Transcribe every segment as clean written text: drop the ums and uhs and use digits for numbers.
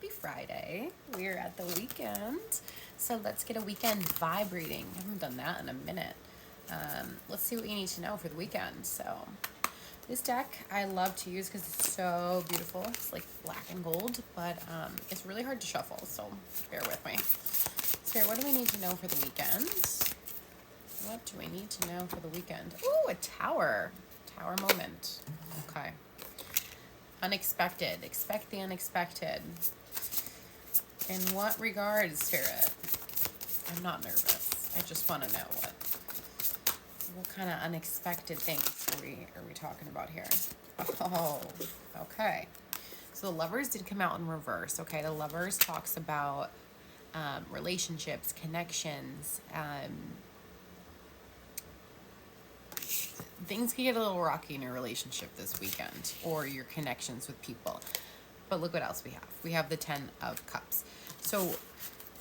Happy Friday. We're at the weekend. So let's get a weekend vibe reading. I haven't done that in a minute. Let's see what you need to know for the weekend. So this deck I love to use because it's so beautiful. It's like black and gold, but it's really hard to shuffle, so bear with me. Spirit, what do we need to know for the weekend? What do we need to know for the weekend? Ooh, a tower. Tower moment. Okay. Unexpected. Expect the unexpected. In what regard, Spirit? I'm not nervous. I just want to know what kind of unexpected things are we talking about here? Oh, okay. So the Lovers did come out in reverse. Okay, the Lovers talks about relationships, connections. Things can get a little rocky in your relationship this weekend or your connections with people. But look what else we have. We have the 10 of Cups. So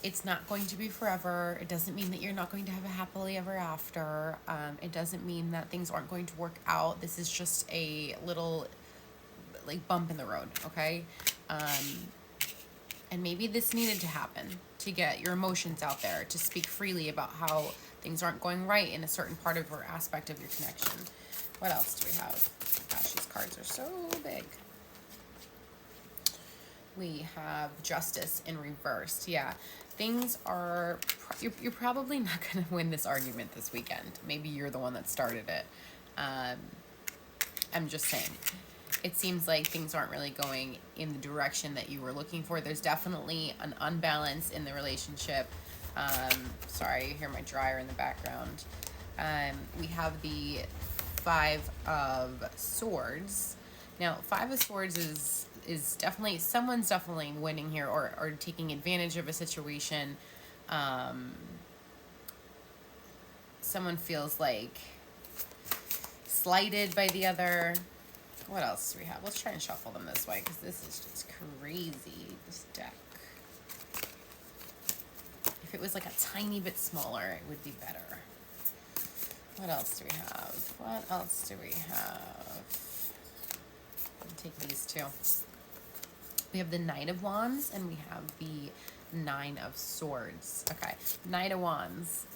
it's not going to be forever. It doesn't mean that you're not going to have a happily ever after. It doesn't mean that things aren't going to work out. This is just a little like bump in the road, okay? And maybe this needed to happen to get your emotions out there, to speak freely about how things aren't going right in a certain part of or aspect of your connection. What else do we have? Gosh, these cards are so big. We have Justice in reverse. Yeah, things are, you're probably not going to win this argument this weekend. Maybe you're the one that started it. I'm just saying. It seems like things aren't really going in the direction that you were looking for. There's definitely an unbalance in the relationship. Sorry, you hear my dryer in the background. We have the 5 of Swords. Now, 5 of Swords is definitely, someone's definitely winning here or taking advantage of a situation. Someone feels like slighted by the other. What else do we have? Let's try and shuffle them this way because this is just crazy, this deck. If it was like a tiny bit smaller, it would be better. What else do we have? What else do we have? I'll take these two. We have the Knight of Wands and we have the 9 of Swords. Okay, Knight of Wands.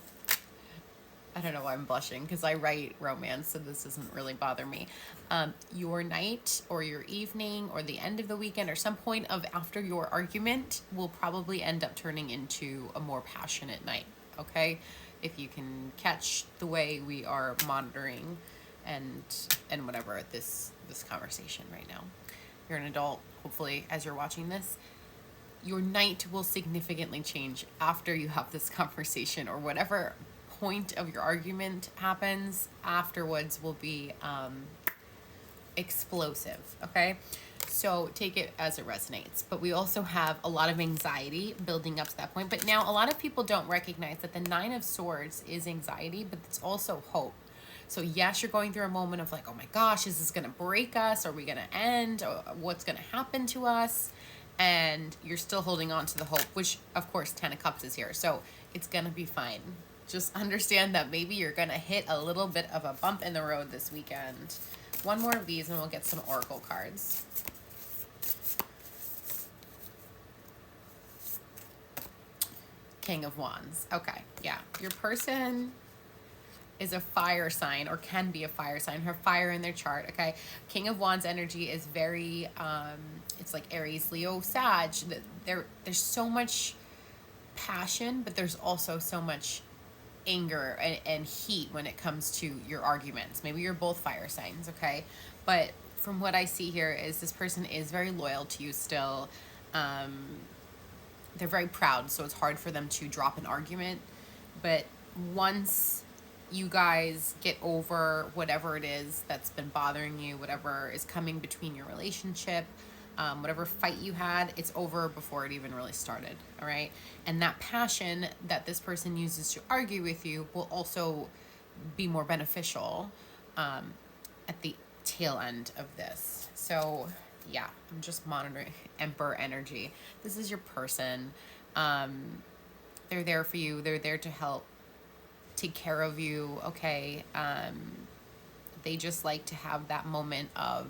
I don't know why I'm blushing because I write romance, so this doesn't really bother me. Your night or your evening or the end of the weekend or some point of after your argument will probably end up turning into a more passionate night, okay? If you can catch the way we are monitoring and whatever this conversation right now. You're an adult, hopefully, as you're watching this. Your night will significantly change after you have this conversation or whatever point of your argument happens afterwards will be explosive, okay? So take it as it resonates. But we also have a lot of anxiety building up to that point. But now a lot of people don't recognize that the 9 of Swords is anxiety, but it's also hope. So yes, you're going through a moment of like, oh my gosh, is this gonna break us? Are we gonna end? Or what's gonna happen to us? And you're still holding on to the hope, which of course 10 of Cups is here. So it's gonna be fine. Just understand that maybe you're going to hit a little bit of a bump in the road this weekend. One more of these and we'll get some oracle cards. King of Wands. Okay, yeah. Your person is a fire sign or can be a fire sign. Her fire in their chart, okay? King of Wands energy is very, it's like Aries, Leo, Sag. There's so much passion, but there's also so much anger and heat when it comes to your arguments. Maybe you're both fire signs, okay? But from what I see here is this person is very loyal to you still. They're very proud, so it's hard for them to drop an argument. But once you guys get over whatever it is that's been bothering you, whatever is coming between your relationship, whatever fight you had, it's over before it even really started, all right? And that passion that this person uses to argue with you will also be more beneficial at the tail end of this. So yeah, I'm just monitoring Emperor energy. This is your person. They're there for you. They're there to help take care of you, okay? They just like to have that moment of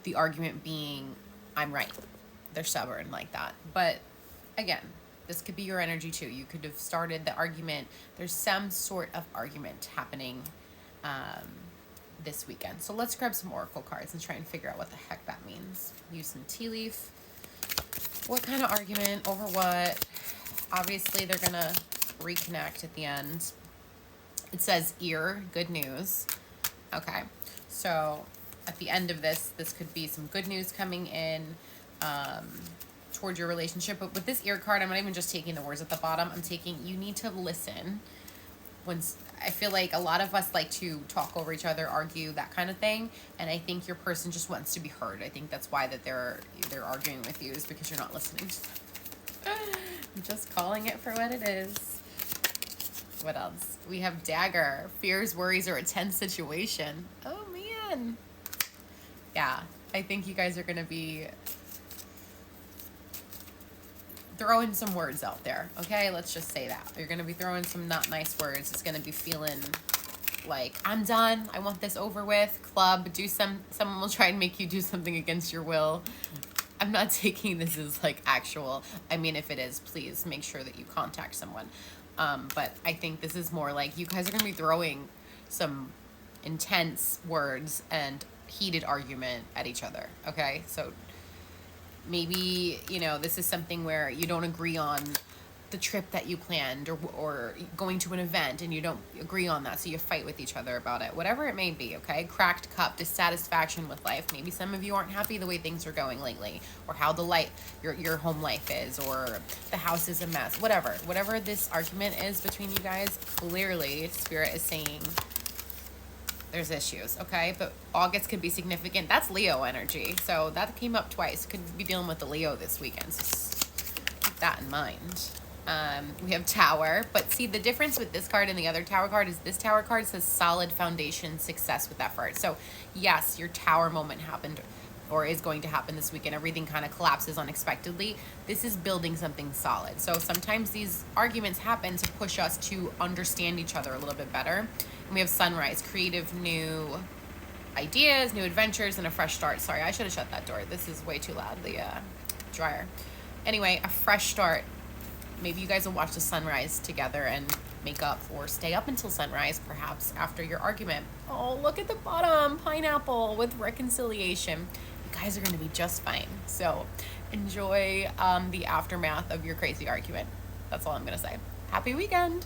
the argument being, I'm right, they're stubborn like that. But again, this could be your energy too. You could have started the argument. There's some sort of argument happening this weekend. So let's grab some oracle cards and try and figure out what the heck that means. Use some tea leaf. What kind of argument over what? Obviously, they're going to reconnect at the end. It says ear, good news. Okay, so at the end of this could be some good news coming in toward your relationship. But with this ear card, I'm not even just taking the words at the bottom. I'm taking, you need to listen. When I feel like a lot of us like to talk over each other, argue, that kind of thing, and I think your person just wants to be heard. I think that's why that they're arguing with you, is because you're not listening to them. I'm just calling it for what it is. What else? We have dagger, fears, worries, or a tense situation. Oh man. Yeah, I think you guys are gonna be throwing some words out there, okay? Let's just say that. You're going to be throwing some not nice words. It's going to be feeling like, I'm done. I want this over with. Club, someone will try and make you do something against your will. I'm not taking this as like actual. I mean, if it is, please make sure that you contact someone. But I think this is more like you guys are going to be throwing some intense words and heated argument at each other, okay? So maybe, this is something where you don't agree on the trip that you planned or going to an event and you don't agree on that. So you fight with each other about it, whatever it may be. Okay. Cracked cup, dissatisfaction with life. Maybe some of you aren't happy the way things are going lately, or how your home life is, or the house is a mess, whatever this argument is between you guys. Clearly Spirit is saying there's issues, okay? But August could be significant. That's Leo energy. So that came up twice. Could be dealing with the Leo this weekend. So keep that in mind. We have Tower. But see, the difference with this card and the other Tower card is this Tower card says solid foundation, success with effort. So yes, your Tower moment happened or is going to happen this weekend. Everything kind of collapses unexpectedly. This is building something solid. So sometimes these arguments happen to push us to understand each other a little bit better. And we have Sunrise, creative new ideas, new adventures, and a fresh start. Sorry, I should have shut that door. This is way too loud, the dryer. Anyway, a fresh start. Maybe you guys will watch the sunrise together and make up, or stay up until sunrise, perhaps, after your argument. Oh, look at the bottom. Pineapple with reconciliation. You guys are going to be just fine. So enjoy the aftermath of your crazy argument. That's all I'm going to say. Happy weekend.